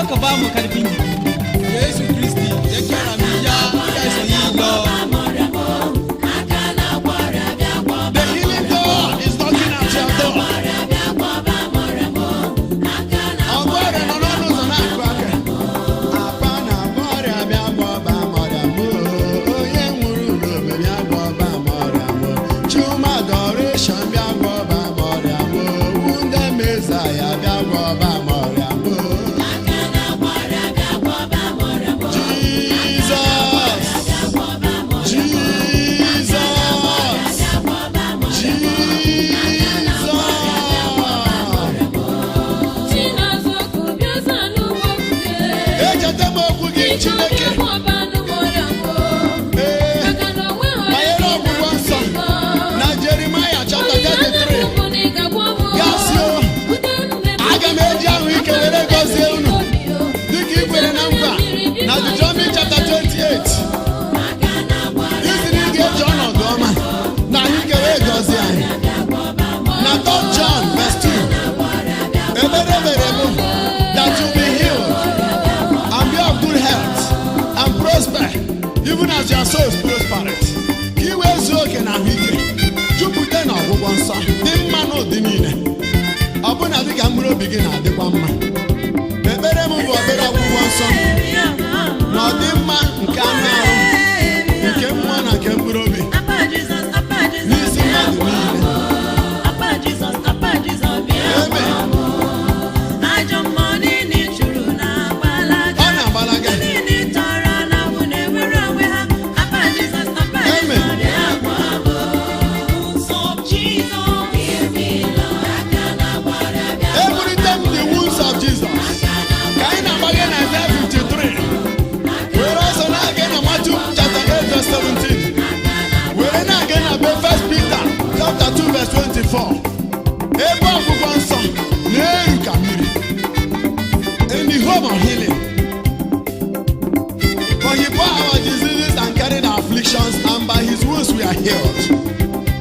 ka ba mu karfin jiki. Yesu Kristi ya kira mu ya so yi lo. The healing God is knocking at your door. Ọgbọrọ nọ n'ọnụ ụzọ na-akụ aka. Apa na ọgbọrọ bịa gbọba mọrịa mụ. Onye nwụrụ n'obe bịa gbọba mọrịa mụ. Chuma Adoration bịa gbọba mọrịa mụ. Wunde Mezaya bịa gbọba mọrịa mụ. Jesus! Echeta m okwu gị Chineke. Banyere ọgwụgwọ nsọ na Jeremiah chapter 33. Gasị o, aga m eji ahụike were gọzie unu dịka i kwere na nkwa na Deuteronomy chapter 28. Isi na ị ga-eji ọnọdụ ọma na ahụike wee gọzie anyị. Na 3 John verse 2. Ebere mere bụ that you be healed and be of good health and prosper even as your soul is prosperous. Ka i wee zuo oke na ahụike jupụta na ọgwụgwọ nsọ dị mma n'ụdị niile. Ọ bụ na dịka mkpụrụ obi gị na-adịkwa mma. Ekpere m bụ obere ọgwụgwọ nsọ na ọdịmma nke anụ ahụ, nke mmụọ na nke mkpụrụ obi n'isi mmadụ niile. Amen. Ọ na-agbalaga. Every time the wounds of Jesus. Ka anyị na-agbaga na Isaiah 53. Were ọsọ na-aga na Matthew chapter 8 verse 17. Were na-aga na 1 Peter chapter 2 verse 24. Ebe ọgwụgwọ nsọ na-eru ka mmiri. In the home of healing. For he bore our diseases and carried our afflictions, and by his wounds we are healed.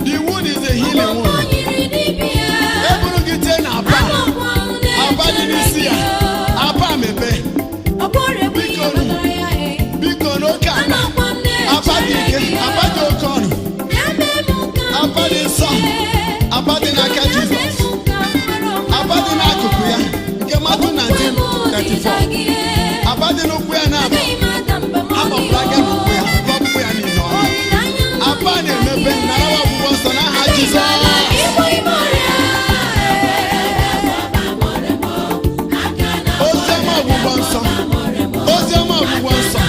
The wound is a healing wound. Eburu gị tee na apa. Apa dị n'isi ya. Apa mepe. Biko n'oke apa. Apa dị ike. Apa dị oke ọnụ. Apa dị nsọ. Apa dị n'aka Jizọs. Apa dị n'akụkụ ya. Nke Matthew 19:34. Apa dị n'ụkwụ ya na-abụ. Agbapụrụ aka n'ụkwụ ya. Gbapụ ya niile ọnụ. Apa na-emepe narawa ọgwụgwọ nsọ n'aha Jizọs. Oziọma ọgwụgwọ nsọ. Oziọma ọgwụgwọ nsọ.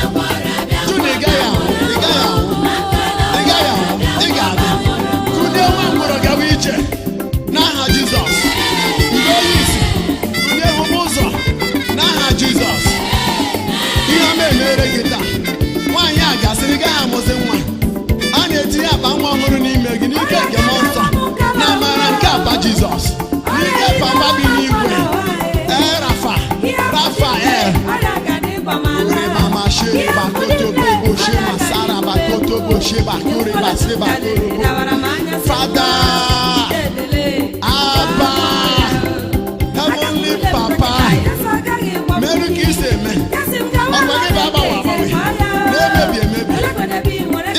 Jụ na ị gaghị ahụ. Ị gaghị ahụ. Ị gaghị ahụ. Ị ga-adị. Kunie nwa mgbọrọ gawa ije n'aha Jizọs. Mgbe onye isi. Kunie hụba ụzọ n'aha Jizọs. Ihe ọma emere gị taa. Nwaanyị a gasịrị gaghị amụzi nwa. A na-etinye akpa nwa ọhụrụ n'ime gị n'ike nke mmụọ nsọ na amara nke apa Jizọs. N'ike papa bi n'igwe. Rafael. Mama Shiri Bakoto Bobo Shema Sara Bakoto Bosheba Kuri Baseba Kuru. Father, Abba, Heavenly Papa, Mary Kiseme, Ọgbọgị Baba Wabawe, na-emebi emebi,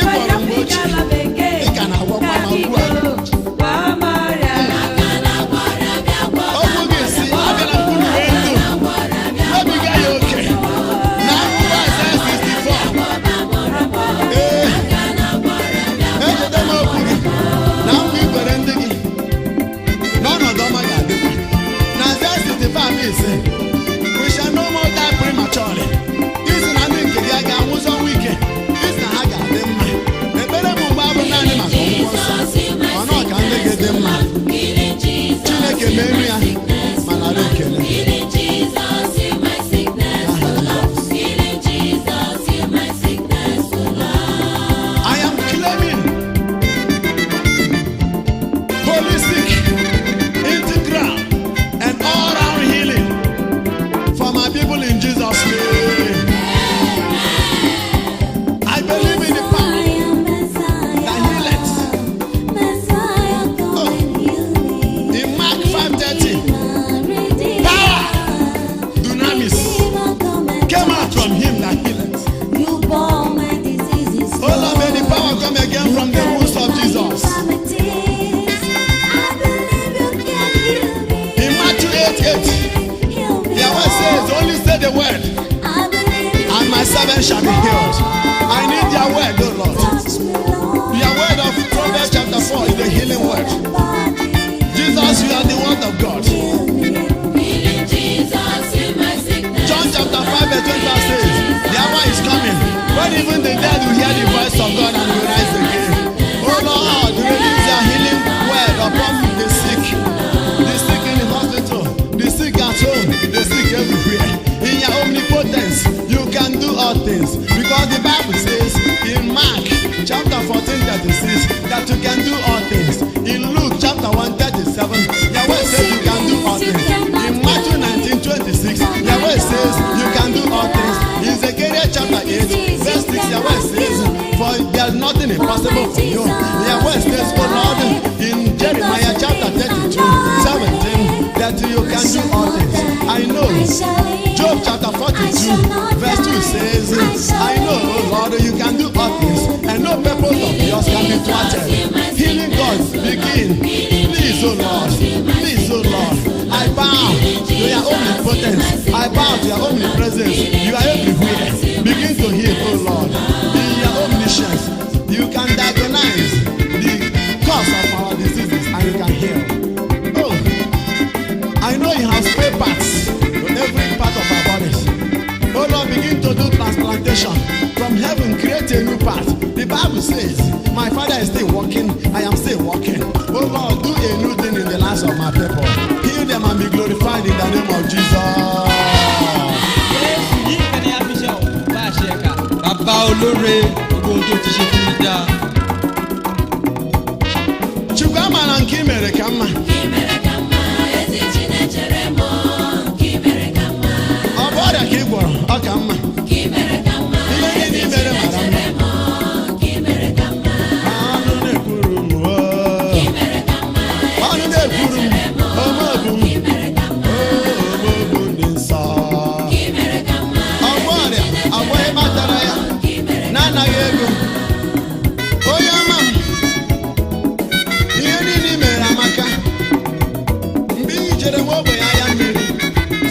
ịgwọrọ mgbochi, ị ka na-agwọkwa ma ugbu a. Okwu gị si, abịala mkpụrụ wee ndụ, webiga ya oke, na akwụkwọ Isaiah 64. Echeta m okwu even the dead will hear the voice of God and will rise again. Oh Lord, release your healing word upon the sick in the hospital, the sick at home, the sick everywhere. In your omnipotence, you can do all things. Because the Bible says in Mark chapter 14:36 that you can do all things. In Luke chapter 1:37, Yahweh says you can do all things. In Matthew 19:26, Yahweh says you can do all things. In Zechariah chapter 8, verse 6, Yahweh says, for there is nothing impossible for you. Yahweh says, oh Lord, in Jeremiah chapter 32:17, that you can do all things. I know. Job chapter 42, verse 2 says, I know, Lord, you can do all things, and no purpose of yours can be thwarted. Healing God, begin. Please, oh Lord, please, oh Lord, I bow to your omnipotence. I bow to your omnipresence. You are everywhere. Begin to heal, oh Lord. In your omniscience, you can diagnose the cause of our diseases, and you can heal. Oh, I know you have spare parts to every part of our bodies. Oh Lord, begin to do transplantation. From heaven, create a new part. The Bible says, my Father is still working, I am still working. Oh Lord, do a new thing in the lives of my people. Heal them and be glorified in the name of Jesus. Bàbá olóore, gbogbo ohun tó ti ṣe fún mi dá. Chukwu amara nke i mere ka mma. Ọ bụ ọrịa ka ị gwọrọ, ọ ka mma. Ihe niile i mere mara mma. Ọnụ na-ekwuru m, ọnụ na-ekwuru m, omeobu m, omeobu ndị nsọ. Ọ bụ ọrịa, ọ bụ ihe kpatara ya, na-anaghị ego. Onye ọma m, ihe niile i mere amaka. Mgbe i jere nwa ogbenye anya mmiri,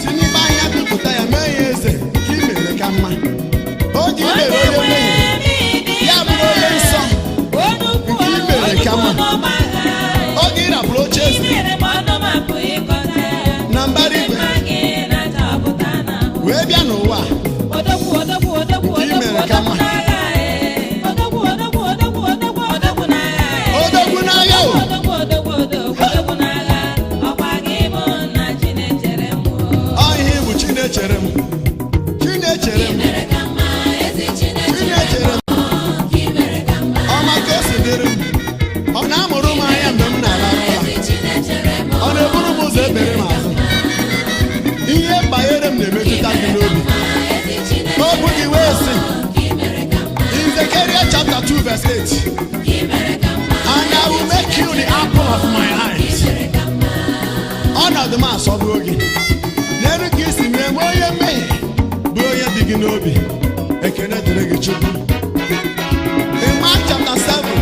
si n'ime ahịa bipụta ya mee ya eze, ka i mere ka mma. Oge i mere onye ogbenye, ya bụrụ onye nsọ, nke i mere ka mma. Oge ị rapụrụ oche eze na mbara igwe wee bịa n'ụwa, nke i mere ka mma. Odogwu n'agha o. Ọ ihe bụ Chinechere m. Chinechere m. Chinechere m. Ọ maka o si dịrị m. Ọ na-amụrụ m anya mgbe m na-arahụ ụra. Ọ na-eburu m ụzọ ebere m azụ. Ihe banyere m na-emetụta gị n'obi. Okwu gị wee sị, in Zechariah chapter 2 verse 8, and I will make you the apple of my eyes. Ọnọdụ m asọgbuo gị. N'elu ka isi mee m onye mmehie bụ onye dị gị n'obi. Ekene dịrị gị Chukwu. In Mark chapter 7,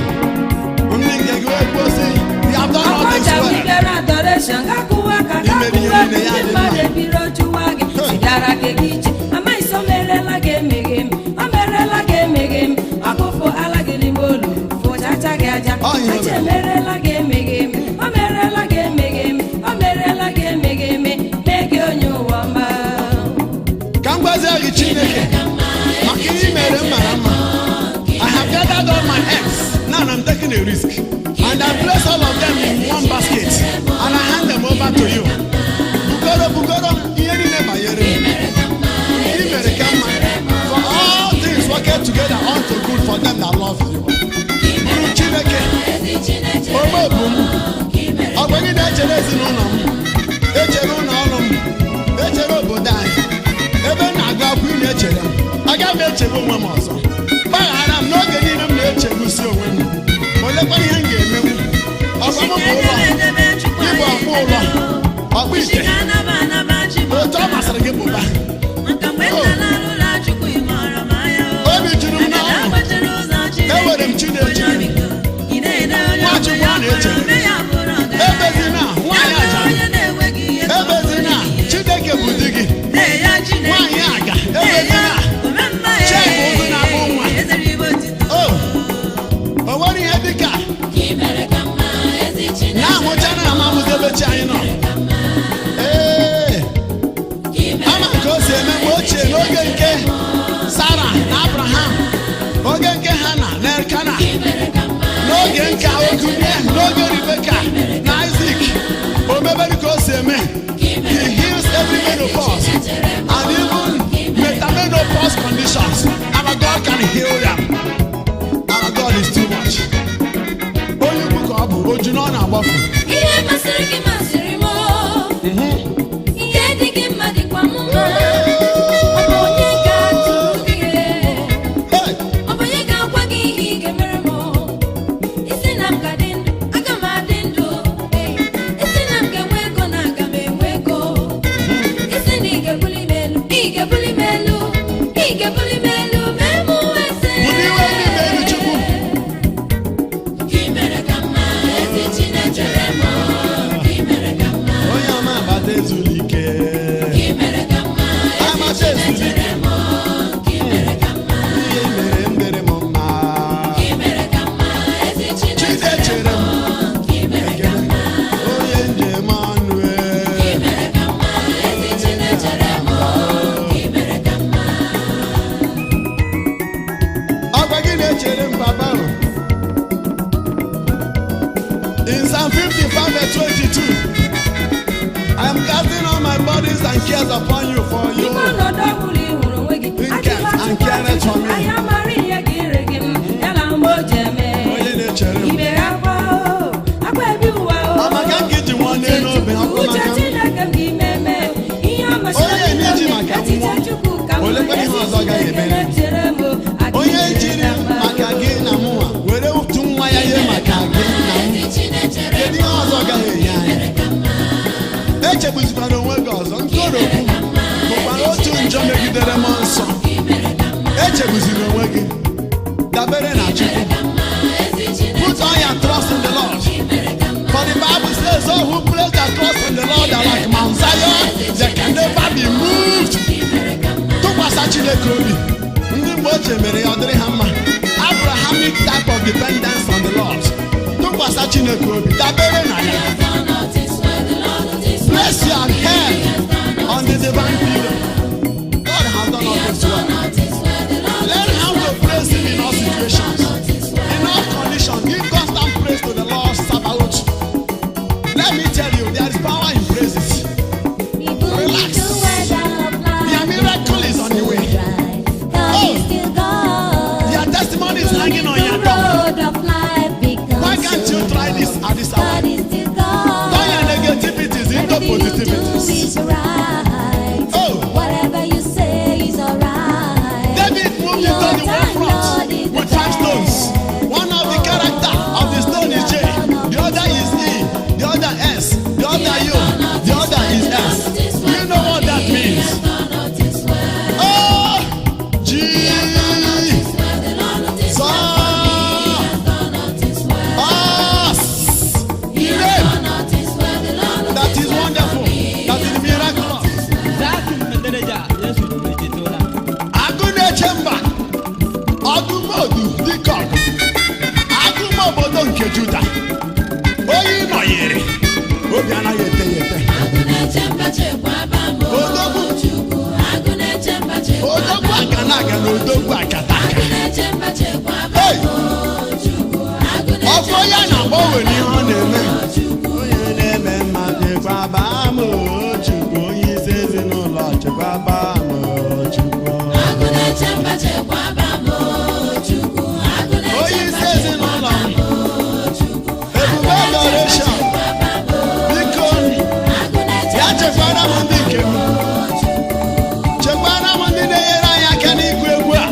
ndị nke gị wee kwuo sị, you have done all things well. Imere ihe niile ya dị mma. Ka m gwazie gị Chineke maka ihe i mere m mara mma. I have gathered all my eggs. Now I'm taking a risk. And I place all of them in one basket. And I hand them over to you. Bugoro, ihe niile banyere m. I mere ka mma. For all things work together unto good for them that love you. Bụrụ Chineke, omeobu m. Ọ bụ gị na-echere ezinụlọ m, echere ụlọ ọrụ m, echere obodo anyị. Ebe m na-agụ akwụkwọ ị na-echere m, agaghị m echebe onwe m ọzọ. Gbaghara m n'oge niile m na-echegbusi onwe m. Olekwa ihe m ga-emenwu. Ọkwa m bụ ụlọ, ịbụ ọkpụ ụlọ, ọkpụ ite. Otu ọ masịrị gị bụba. Obi juru m n'ọṅụ. Ewere m Chinechere m. Nwachukwu a na-echere. Ebezina nwaanyị aja. Ebezina Chineke bụ di gị. Nwaanyị aga. Ebezina Chee bụ ụzụ na-abụ nwa. O nwere ihe dị ka na-ahụcha na amamụzebe chi anyị nọ. Ama nke o si oju na ọ na-agbafu. Ihe masịrị gị masịrị m. Ihe dị gị mma dịkwa m mma. Ọ bụ onye ga-atụrụ gị ihe. Hey! Ọ bụ onye ga-agwa gị ihe ị ga-emere m. Isi na m ga-adị ndụ, aga m adị ndụ. Isi na m ga-enwe ego na aga m enwe ego. Isi na ị ga-ebuli m elu, ị ga-ebuli m elu, ị ga-ebuli m elu, mee mụ eze. Buli iwe n'ime elu Chukwu. Gị mere ka mma, ezi Chineke m. Gị mere ka mma, Onye ọma agbata ezuru ike. gị mere ka mma, Amata ezuru ike. m. Gị mere ka mma, Ihe mere m dịrị m mma. gị mere ka mma, ezi Chineke Chinechere m. gị mere ka mma, Onye njem ọnụ gị mere ka mma, ezi Chineke m. Gị mere ka mma. Ọgwa gị na-echere m papa o. In Psalm 55 verse 22, I am casting all my burdens and cares upon you for you. N'ime ọnọdụ ọ bụla ị hụrụ onwe gị, Nke and care for me. anyị amara ihe ga-ere gị m, ya na mgbe o ji eme. Onye na-echere m. Ibere akwa o, akwa ebi ụwa o. Ọ maka m ga-eji nwa n'elu obe, ọ bụ Uche maka m. Chineke m gị eme, ihe ọ masịrị Onye m na-eji ime, maka echiche nwa. Chukwu ka m Olekwa ihe ọzọ gaghị Chineke eme. na-echere m, adịghị Onye echere jiri m. maka gị na mụnwa were otu nwa ya ihe maka gị na m. Kedu ihe ọzọ gaghị enye anyị? Echegbuzikwana onwe gị ọzọ. Nkoropụ bụkwara otu njọ megidere m nsọ. Echegbuzina onwe gị. Dabere na Chukwu. Put all your trust in the Lord. For the Bible says, "All who place their trust in the Lord are like Mount Zion, they can never be moved." Tụkwasị Chineke obi. Ndị mgbe ochie mere ya ọ dịrị ha mma. Abrahamic type of dependence on the Lord. Tụkwasị Chineke obi. Dabere na ya. Place your head on the divine pillar. God has done all this well. Learn how to praise Him in all situations, in all conditions. Give constant praise to the Lord Sabaoth. Let me tell you, there is power in praises. Relax. Your miracle is on the way. Your testimony is hanging on your door. Why can't you try this at this hour? Turn your negativities into positivities. Oh. Whatever you say is alright. David moved into the war front with 5 stones. One of the character of the stone is J, the other is E, the other S, the other U, the other is S. Do you know what that means? Oh, G, so, us, name. That is wonderful. That is miraculous. Zaki mpendereja Yesu ejetola. Agụ na-eche mba, ọdụmodu dịka ọgụ. Agụma obodo nke Juda. Oyi nọnyere, obi anaghị ete ya ete. Odogwu aka na-aga na odogwu akata aka. Hey! Ọfọ ya na-agbanwe n'ihe ọ na-eme. Onye na-eme mma chekwaba m o Chukwu, onye isi ezinụlọ chekwaba m o Chukwu. Onye isi ezinụlọ m, Ebube Adoration, biko ya chekwara m ndị nke m. Chekwara m ndị na-enyere anyị aka n'ịgụ egwu a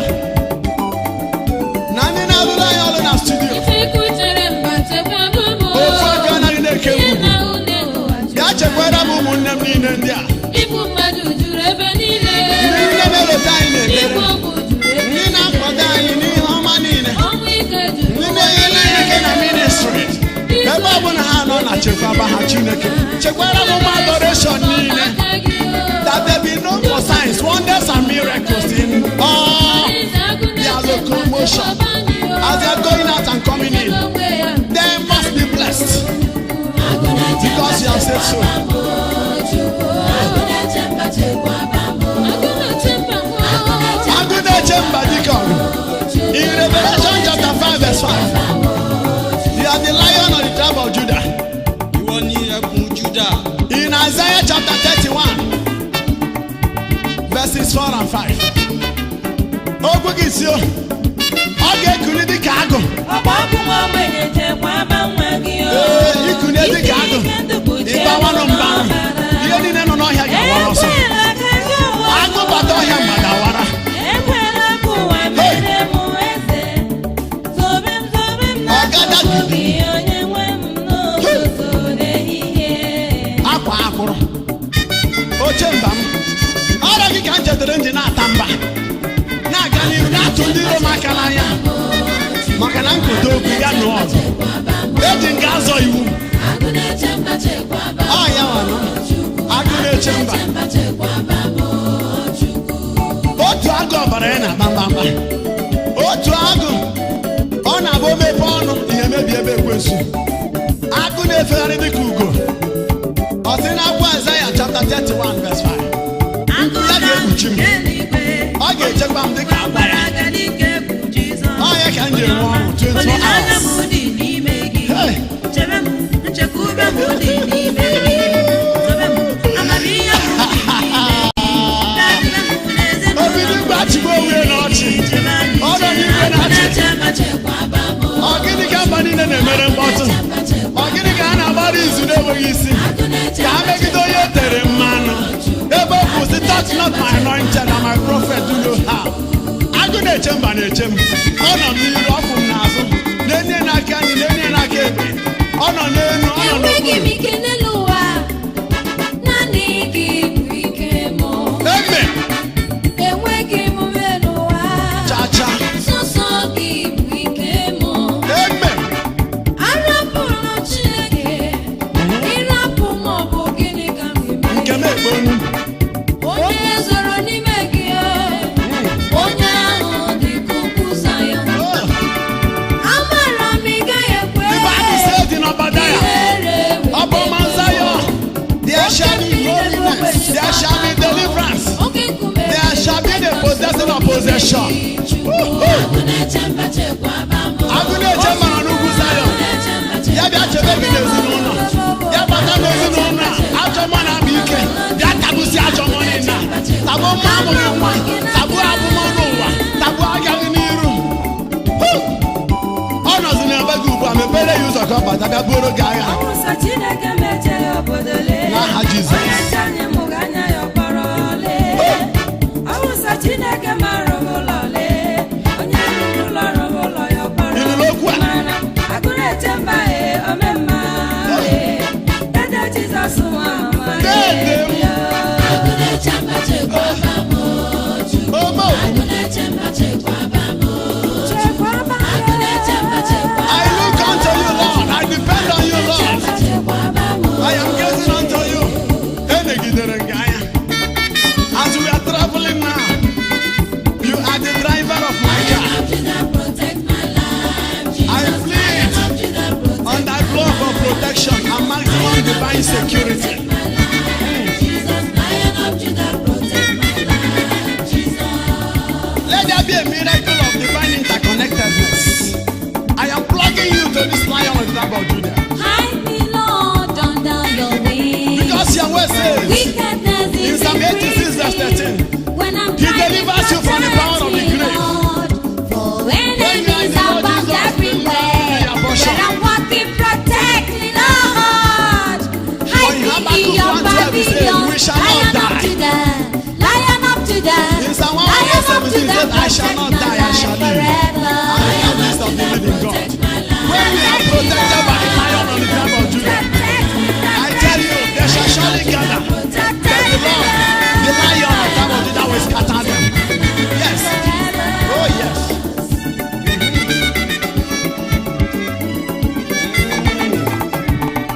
na ndị na-alụrụ anyị ọrụ na studio. Ofu aka anaghị na-eke mgbu. Ya chekwara m ụmụnne m niile ndị a. Ndị niile na-eleta anyị na-ebere. Ndị na-akwado anyị n'ihe ọma niile. Ndị na-enyere anyị aka na ministry. Ebe ọ bụla ha nọ na chekwaba ha Chineke. Chekwara m ụmụ Adoration niile. That there be known for signs, wonders and miracles in all their locomotion. As they are going out and coming in, they must be blessed. Because you have said so. Agụda Chemba Dikon. In Revelation chapter 5 verse 5, you are the Lion of the tribe of Judah. Ìwọ ni ẹkùn Juda. In Isaiah chapter 31, verses 4 and 5. Ogwu gị si o, ọ ga-ekuli dịka agụ. Ọgba akwụkwọ ogbenye chekwaba nwa gị o. ọbara ya na kpamkpamkpa. Otu agụ ọ na-abụ omepe ọnụ ihe mebi ebe ekwensu. Agụ na-efegharị dịka ugo. Ọ sị na akwụkwọ Aịzaya chapter 31 verse 5. Nkụ ya ga-ekpuchi m. Ọ ga-echekwa m dịka agbara. Ọ ya ka m ji enwe ọṅụ 24 hours. Hey! Obido gbachigo onwe n'ọchị. Ọ nọ n'igwe na-achị. Ọ gịnị ka mba niile na-emere mkpọtụ? Ọ gịnị ka a na-agbara izu na-enweghị isi? Ka ha megide onye tere mmanụ. Ebe ọ bụ si touch not my anointed and my prophet do no harm. Agụ na-eche mba na-eche m. Ọ nọ n'iru, ọkwụ m n'azụ. Na-enye n'aka anyị, na-enye n'aka ekpe. Ọ nọ n'elu, ọ nọ Enweghị m n'okpuru. ike n'elu ụwa, naanị gị bụ ike m. Eme Enweghị m ume n'ụwa, cha-cha. sọsọ gị bụ ike m. Eme Arapụrụ Chineke, ịrapụ m ọ bụ gịnị ka m ga-eme? nke m ekponu. Onye zoro n'ime gị, onye ahụ dị ka ugwu Zayọn. Oh, Amara m ị gaghị ekwe the Bible says in Obadiah, ihere wee upon Mount Zion, there shall be holiness, there shall be deliverance, oke nkume there shall be the possessing of possession. Agụ na-eche mba chekwaba m. Agụ na-eche mara n'ugwu Zion. Ya bịa chebe gị n'ezinụlọ. Ya bata n'ezinụlọ a, ajọ mmụọ na-abụ ike. Bịa tagbusi ajọ mmụọ niile a. Tagbuo mma amụghị nwa. Tagbuo abụmọnụ ụwa. Tagbuo agaghị n'iru. Ọ nọzi n'ebe gị ugbu a, mepere ya ụzọ ka ọ bata bịa buoro gị agha. Awụsa Chineke mechie obodo lee. N'aha Jizọs. Onye nche anyị mụrụ anya ya ọkpọrọ lee. Awụsa Chineke mara ụlọ lee. Onye rụrụ ụlọ rụrụ ụlọ ya ọkpọrọ. Ị nụrụ okwu a? Mara, agụ na-eche mba omemma dede Jizọs nwa amara. Dede m. Agụ na-eche mba chekwaba m. Ome Agụ na-eche mba chekwaba m. Chekwaba m. Agụ na-eche mba chekwaba m. I look unto you, Lord. I depend on you, Lord. Chekwaba m. I am gazing unto you. Enegidere gị anya. As we are traveling now, you are the driver of my car. I plead on thy block of protection and maximum divine security. Let there be a miracle of divine interconnectedness. I am plugging you to this lion of the tribe of Judah. Hide me, Lord, under your wings. Because your word says Wickedness in is Psalm 86 verse 13, when I'm He delivers you from the power of the grave. For enemies are bound everywhere. When I'm walking, protect me, Lord. Hide me in your pavilion. We shall not Lion up die. to them. Lion up to them. In Psalm Lion up to 117 them. says, I shall not die, I shall live. Forever. I am the of the living God. When we are protected by the lion of the tribe of Judah, I tell you, they shall surely gather. That the Lord, the lion of the tribe of Judah will scatter them. Yes. Oh yes.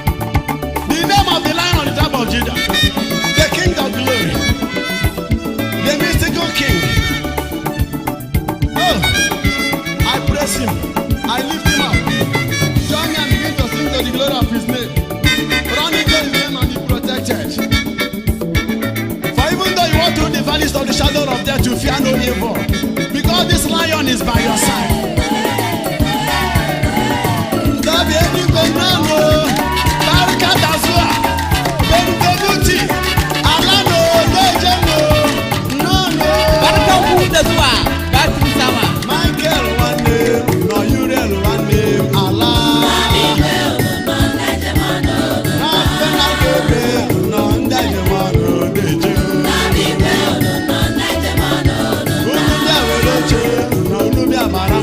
The name of the lion of the tribe of Judah, the King of glory, the mystical King. Oh, I praise him. I lift him up. Join me and begin to sing to the glory of his name. Running to his name and be protected. For even though you walk through the valleys of the shadow of death, you fear no evil. Because this lion is by your side. Dabi eluigwe nano, barika dazua, benubenuti, alano, lejeno, nono. Barka ukwu dazua, batiri sawa. Michael one name, no Uriel one name, Allah. Nafena Gabriel, no Ndajemano Deje. Unubia Weloche, no Unubia Mara.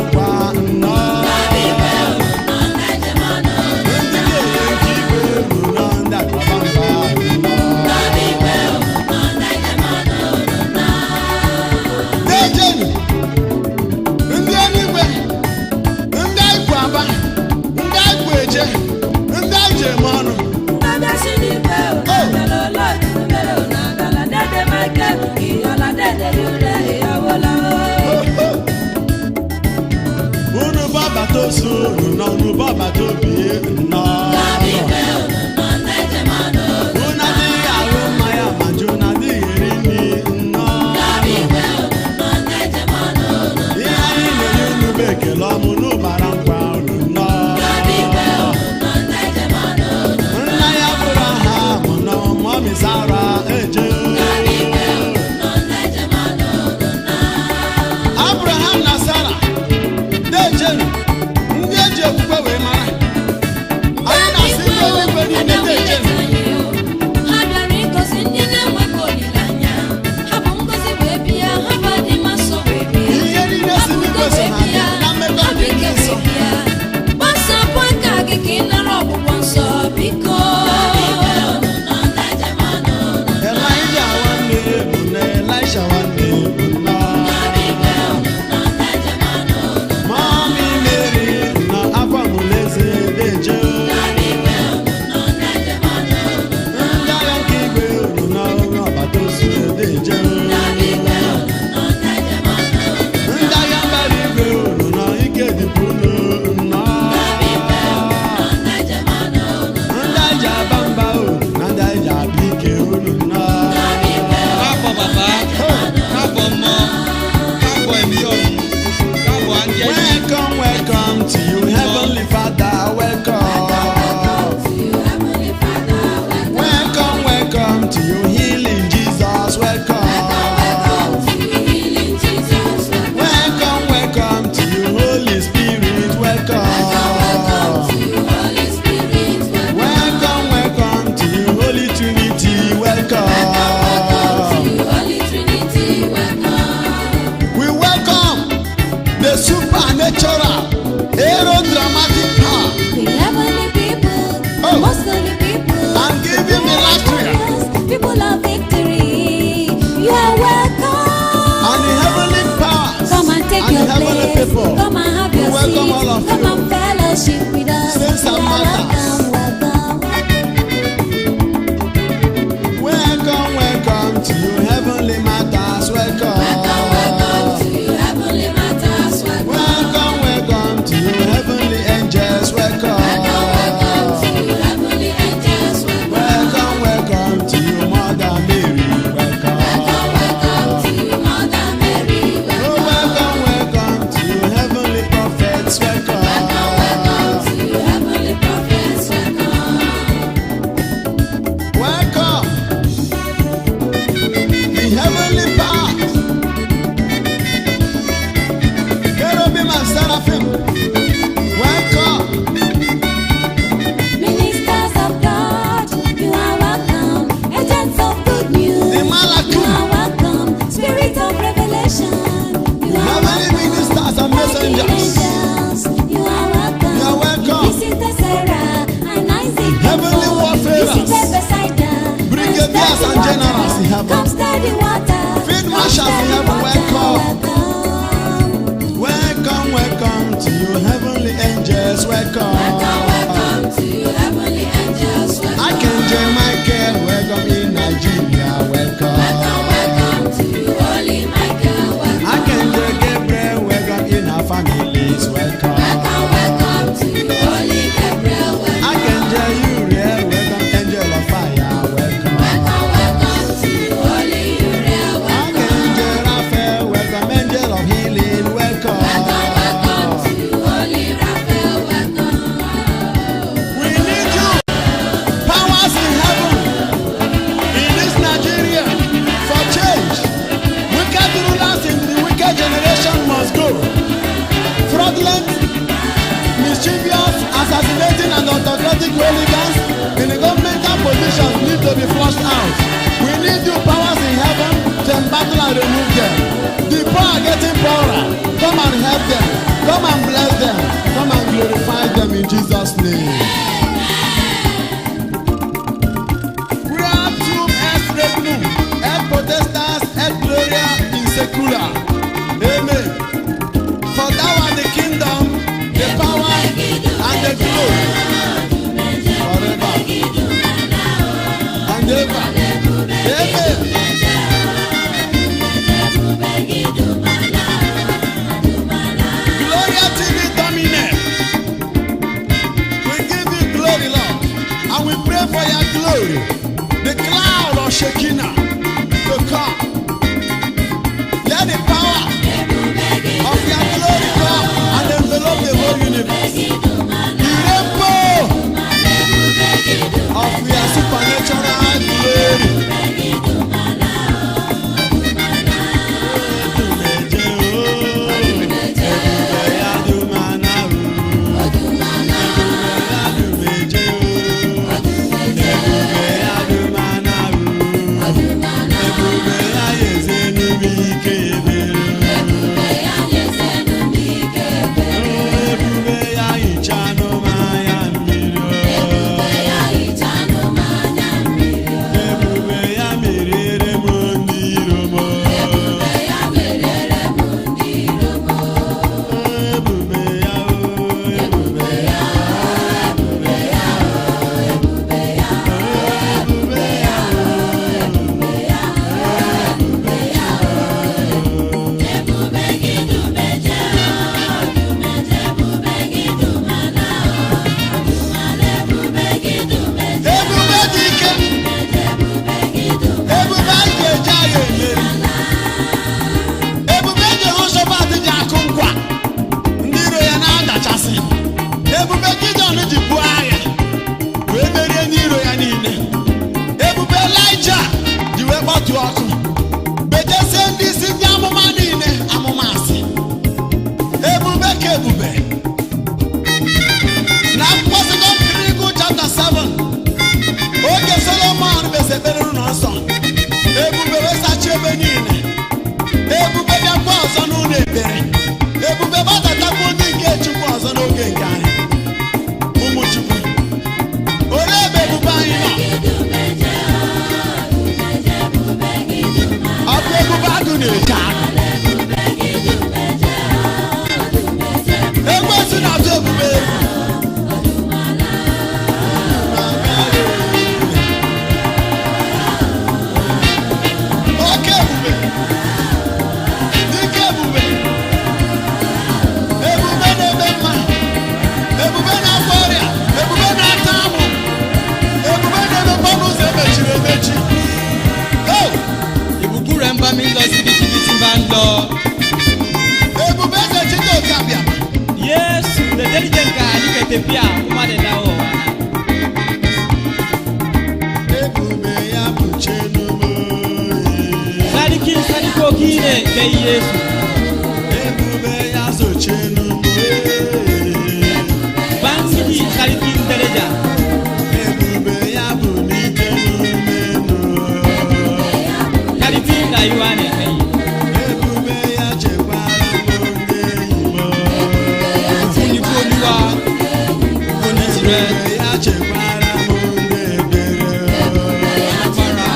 Abatosu no nuba batobi no. Una di aru maya manjuna di irini no. Iya ine yunu beke lo munu barangwa no. Nna ya Abraham no mami Sarah eje. Abraham na Sarah deje ndị eji okwukwe wee mara. Anyị na-asị ndị eluigwe niile deje. Ha bịara ịgọzi ndị na-enweghị olileanya. Ha bụ ngọzi wee bịa, ha bụ adị masọ wee bịa. Ihe niile si n'igwe so ha bịa na mmekọ nke ndị nsọ. Gbasapụ aka gị ka ị nara ọgwụgwọ nsọ biko. Elijah nwanne bụ na Elisha nwanne bụ na. Mami Mary na akwa mụleze deje. Ndị agha nke igwe unu na onye ọbatozu deje. Ndị agha mbara igwe unu na ike dịbụ unu na. Ndị aja aba mba unu na ndị aja aba ike unu na. Káàbọ̀ bàbá, káàbọ̀ ọmọ, káàbọ̀ ẹ̀mí ọ̀run, káàbọ̀ áńgẹ́lì. Welcome, welcome to you, Heavenly Father. Welcome, welcome to you, healing Jesus. Welcome, welcome to you, Holy Spirit. Welcome, welcome to you, Holy Trinity. Welcome. We welcome the supernatural, aerodramatic power. The heavenly people, Oh. most holy people, And give him the last prayer. people of victory, you are welcome. And the heavenly powers. Come and take and your the heavenly place. people. Come and have We your welcome seat. all of Come you. and fellowship with us. Saints and You are mothers. welcome. Welcome, welcome to you, heavenly matters. Welcome, Welcome to you, heavenly matters. welcome, welcome to you, heavenly angels. Welcome, Welcome to you, heavenly angels. welcome, welcome to you, Mother Mary. Welcome, Welcome to you, Mother Mary. oh, welcome, welcome to you, heavenly prophets. Welcome, Welcome to you, heavenly prophets. welcome, the heavenly powers. Cherubim and seraphim. Welcome. Ministers of God, you are welcome. Agents of good news, The you Malachim. are welcome. Spirit of revelation, you are Heavenly welcome. ministers and messengers. Angels, you are welcome. You are welcome. Visited Sarah and Isaac. Heavenly warfarers. Visited Bethsaida. Brigadiers and generals in heaven. Come steady water. Field Come marshals in steady heaven, water. welcome. Welcome, welcome to you, heavenly angels. Welcome. Welcome to you, heavenly angels. Archangel Michael, welcome in Nigeria. Welcome. Welcome to you, Holy Michael. Archangel Gabriel, welcome in our families. Welcome. Welcome to you, Holy Gabriel. Archangel Uriel, welcome angel of fire. Welcome. Welcome to you, Holy Uriel. Archangel Raphael, welcome angel of healing. Welcome. Welcome to you, Holy Raphael. We need you. Powers in heaven. In this Nigeria. For change. Wicked rulers in the wicked generation must go. Fraudulent, mischievous, assassinating and autocratic hooligans in the governmental positions need to be flushed out. We need you powers in heaven to embattle and remove them. The poor are getting poorer. Come and help them. Come and bless them. Come and glorify them in Jesus' name. We have two S regnum, et potestas, et gloria in secula. Amen. For thou art the kingdom, the power, and the glory forever and ever. Amen. Gloria to Ebube Gideon ji buo agha wee merie n'iro ya niile. Ebube Elaịja ji wee gbatuo ọkụ betesie ndị isi ndị amụma niile amụma asị. Ebube ka ebube. Na akwụkwọ Second Chronicles chapter 7, oge Solomon mesetere ụlọ nsọ, ebube wee sachie ebe niile. Ebube bịakwa ọzọ n'ụlọ ekpere. Ebube gbadatakwa ndị nke Chukwu ọzọ n'oge nke anyị. Ụmụ Chukwu, olee ebe ebube anyị nọ? Ọ bụ ebube agụ na-eche agụ. Ekwensu na-atụ ebube egwu. Oke ebube, dike ebube, ebube na-eme mma, ebube na-agwọ ọrịa, ebube na-ata amụ, ebube na-emepe ọnụ ụzọ emechiri emechi. Ìbùkún rẹ̀ ń bá mi lọ síbikíbi tí n bá ń lọ. Ebube eze Chijioke abịa. Yesu, dedelijen ka anyị ga-etepịa ụma dị na ụwa. Ebube ya bụ Chenumo. Sadiki okine ke Yesu. Ebube ya so Chenumo. Bansiki sadiki deleja. Ebube ya bụ n'ike n'umenu. Sadiki na yuane ke. Ebube ya chekwara m ndị Igbo. Ìbùkún ni fún Olúwa, ìbùkún ni tirẹ̀. Ebube ya chekwara m ndị ebere. Agbára.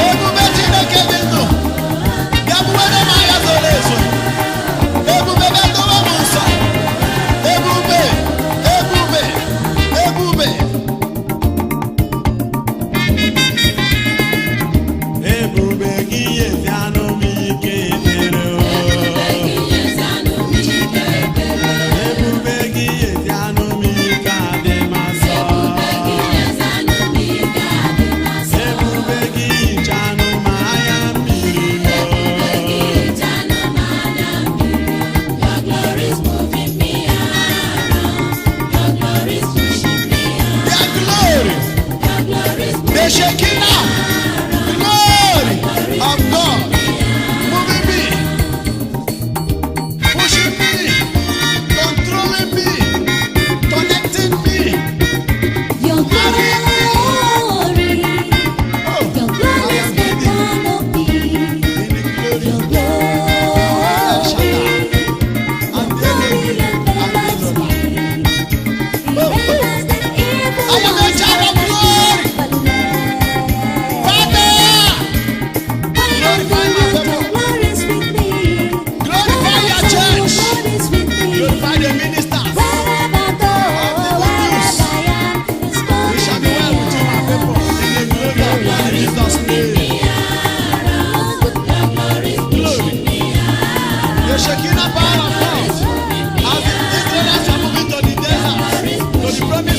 Ebube Chineke dị ndụ, bịa buwere m agha zoro ezo. Ebube bịa dowe m nsọ. Ebube, ebube, ebube. Ebube gị ezianụ m ike ekpere o. Ebube gị ezianụ m ike adị m asọ. Ebube gị hichanụ m anya mmiri o. Their glory, the Shekinah, glory of God, moving me, pushing me, controlling me, connecting me. Your glory, Oh, your glory is the canopy. in the glory Your of glory, and glory envelops me. Envelops the evil I am a child of glory. Father, glorify my people. Glorify your church. Glorify the ministers. We shall be well with you, my people. In the glory of God, in Jesus' name. Glory. The Shekinah power of God. As the Israelites are moving to the desert, to the promised